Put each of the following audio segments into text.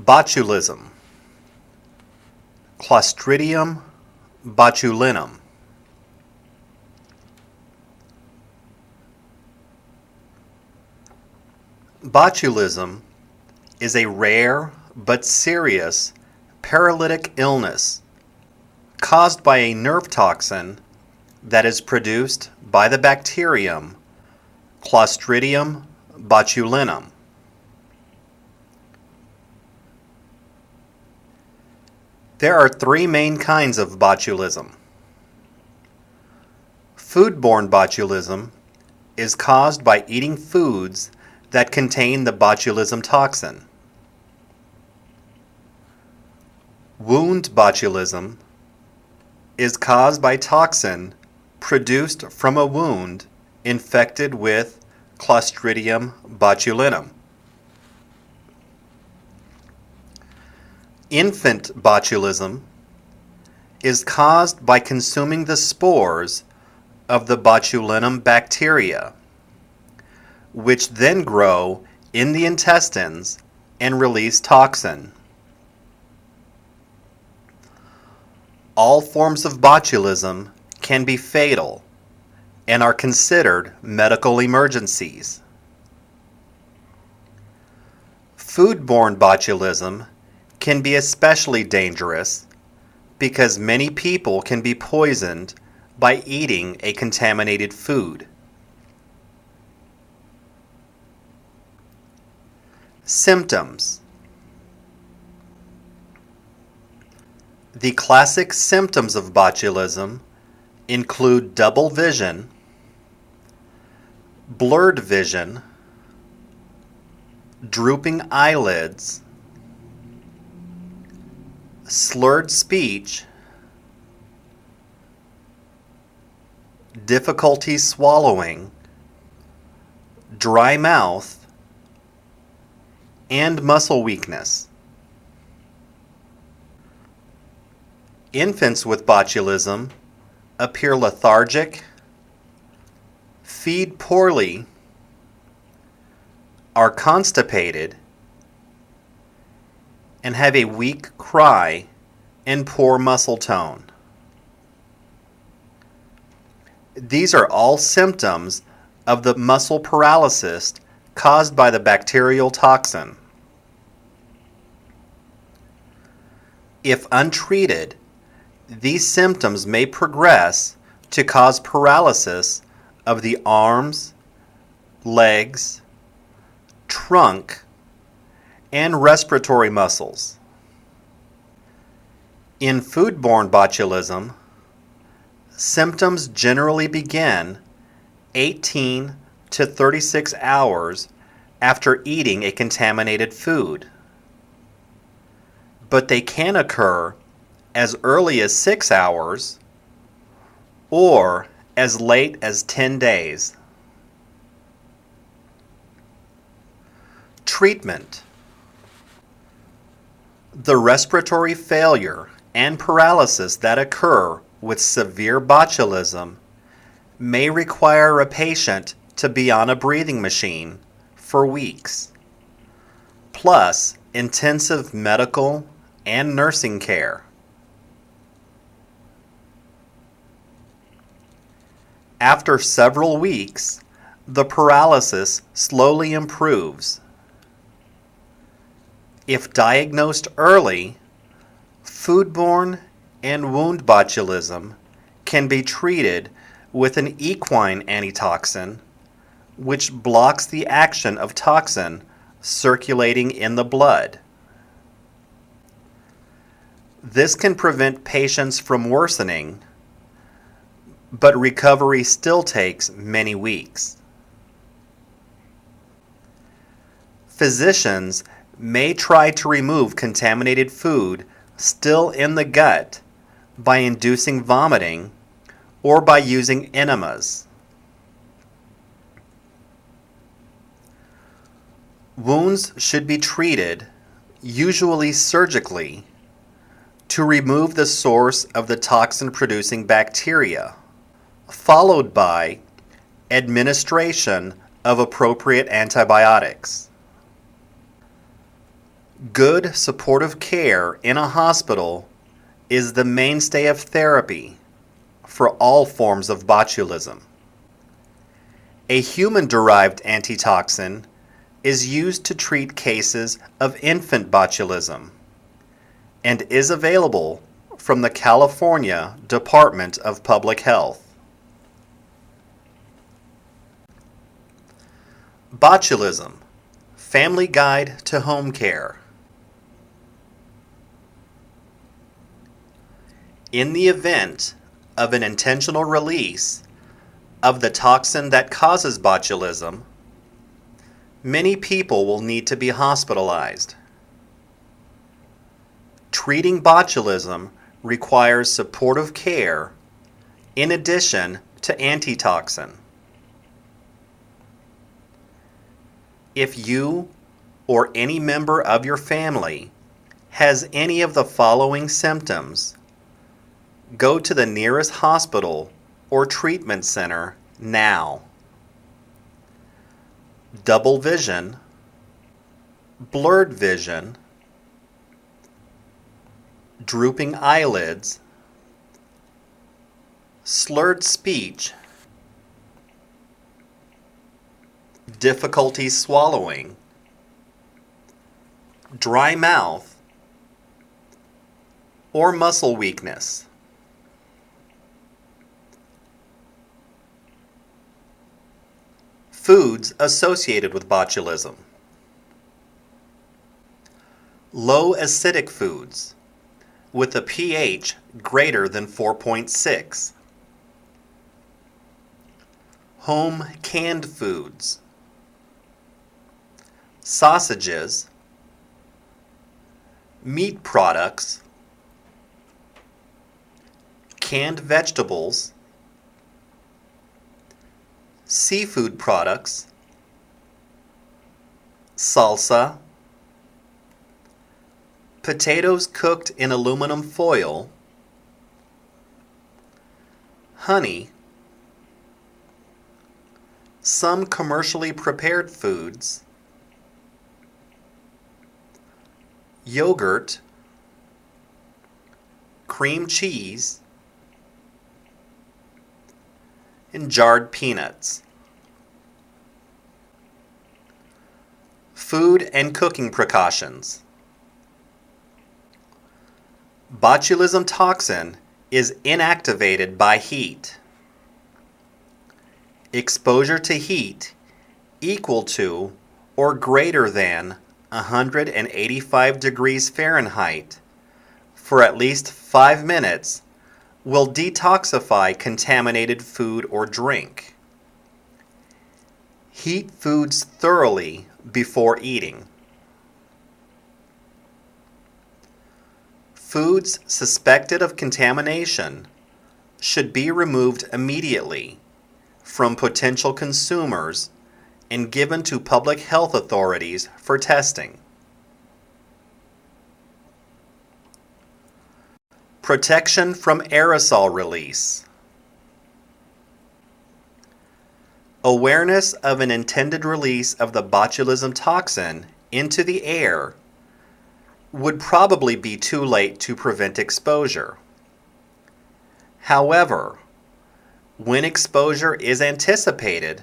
Botulism. Clostridium botulinum. Botulism is a rare but serious paralytic illness caused by a nerve toxin that is produced by the bacterium Clostridium botulinum. There are three main kinds of botulism. Foodborne botulism is caused by eating foods that contain the botulism toxin. Wound botulism is caused by toxin produced from a wound infected with Clostridium botulinum. Infant botulism is caused by consuming the spores of the botulinum bacteria, which then grow in the intestines and release toxin. All forms of botulism can be fatal and are considered medical emergencies. Foodborne botulism can be especially dangerous because many people can be poisoned by eating a contaminated food. Symptoms. The classic symptoms of botulism include double vision, blurred vision, drooping eyelids, slurred speech, difficulty swallowing, dry mouth, and muscle weakness. Infants with botulism appear lethargic, feed poorly, are constipated, and have a weak cry and poor muscle tone. These are all symptoms of the muscle paralysis caused by the bacterial toxin. If untreated, these symptoms may progress to cause paralysis of the arms, legs, trunk, and respiratory muscles. In foodborne botulism, symptoms generally begin 18 to 36 hours after eating a contaminated food, but they can occur as early as 6 hours or as late as 10 days. Treatment. The respiratory failure and paralysis that occur with severe botulism may require a patient to be on a breathing machine for weeks, plus intensive medical and nursing care. After several weeks, the paralysis slowly improves. If diagnosed early, foodborne and wound botulism can be treated with an equine antitoxin, which blocks the action of toxin circulating in the blood. This can prevent patients from worsening, but recovery still takes many weeks. Physicians may try to remove contaminated food still in the gut by inducing vomiting or by using enemas. Wounds should be treated, usually surgically, to remove the source of the toxin-producing bacteria, followed by administration of appropriate antibiotics. Good supportive care in a hospital is the mainstay of therapy for all forms of botulism. A human-derived antitoxin is used to treat cases of infant botulism and is available from the California Department of Public Health. Botulism, Family Guide to Home Care. In the event of an intentional release of the toxin that causes botulism, many people will need to be hospitalized. Treating botulism requires supportive care in addition to antitoxin. If you or any member of your family has any of the following symptoms, go to the nearest hospital or treatment center now. Double vision, blurred vision, drooping eyelids, slurred speech, difficulty swallowing, dry mouth, or muscle weakness. Foods associated with botulism. Low acidic foods with a pH greater than 4.6. Home canned foods. Sausages, meat products, canned vegetables, seafood products, salsa, potatoes cooked in aluminum foil, honey, some commercially prepared foods, yogurt, cream cheese, and jarred peanuts. Food and cooking precautions. Botulism toxin is inactivated by heat. Exposure to heat equal to or greater than 185 degrees Fahrenheit for at least 5 minutes will detoxify contaminated food or drink. Heat foods thoroughly before eating. Foods suspected of contamination should be removed immediately from potential consumers and given to public health authorities for testing. Protection from aerosol release. Awareness of an intended release of the botulism toxin into the air would probably be too late to prevent exposure. However, when exposure is anticipated,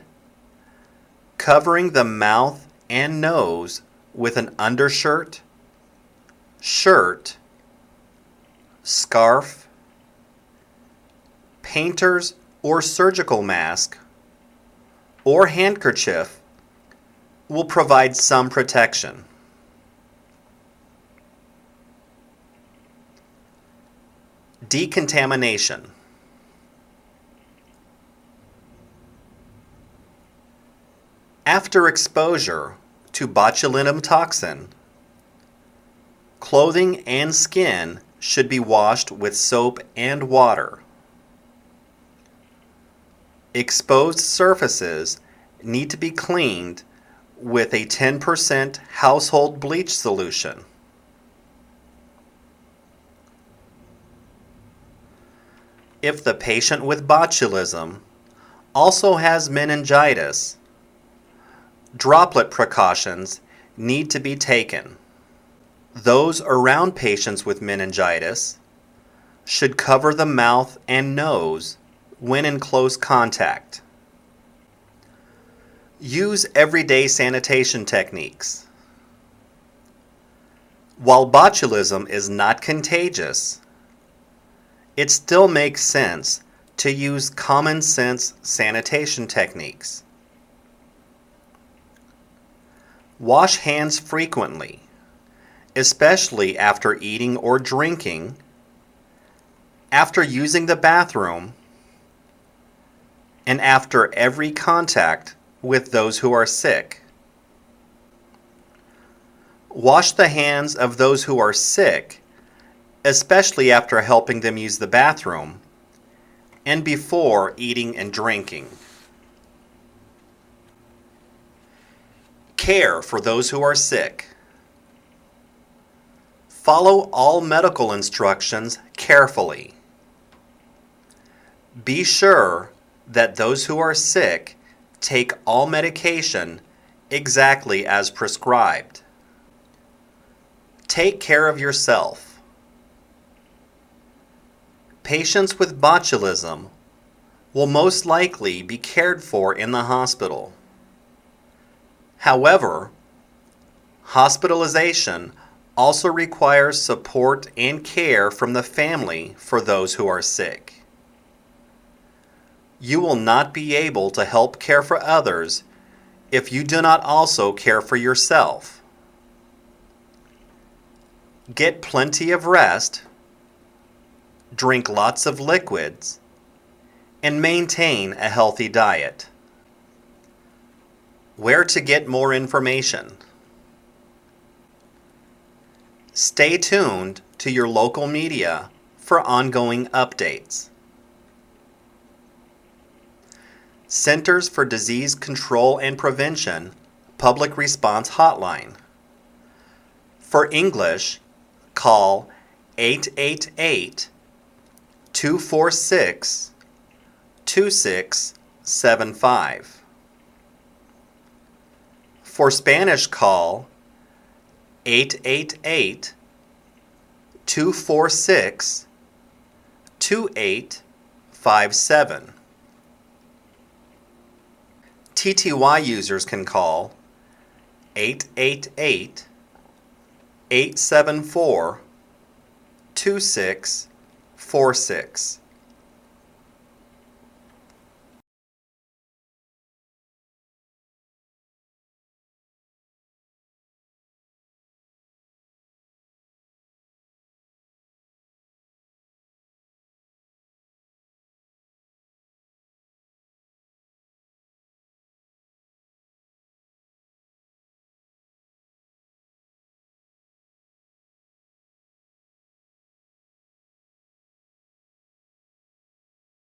covering the mouth and nose with an undershirt, shirt, scarf, painter's or surgical mask, or handkerchief will provide some protection. Decontamination. After exposure to botulinum toxin, clothing and skin should be washed with soap and water. Exposed surfaces need to be cleaned with a 10% household bleach solution. If the patient with botulism also has meningitis, droplet precautions need to be taken. Those around patients with meningitis should cover the mouth and nose when in close contact. Use everyday sanitation techniques. While botulism is not contagious, it still makes sense to use common sense sanitation techniques. Wash hands frequently, especially after eating or drinking, after using the bathroom, and after every contact with those who are sick. Wash the hands of those who are sick, especially after helping them use the bathroom, and before eating and drinking. Care for those who are sick. Follow all medical instructions carefully. Be sure that those who are sick take all medication exactly as prescribed. Take care of yourself. Patients with botulism will most likely be cared for in the hospital. However, hospitalization also requires support and care from the family for those who are sick. You will not be able to help care for others if you do not also care for yourself. Get plenty of rest, drink lots of liquids, and maintain a healthy diet. Where to get more information? Stay tuned to your local media for ongoing updates. Centers for Disease Control and Prevention Public Response Hotline. For English, call 888-246-2675. For Spanish, call 888-246-2857. TTY users can call 888-874-2646.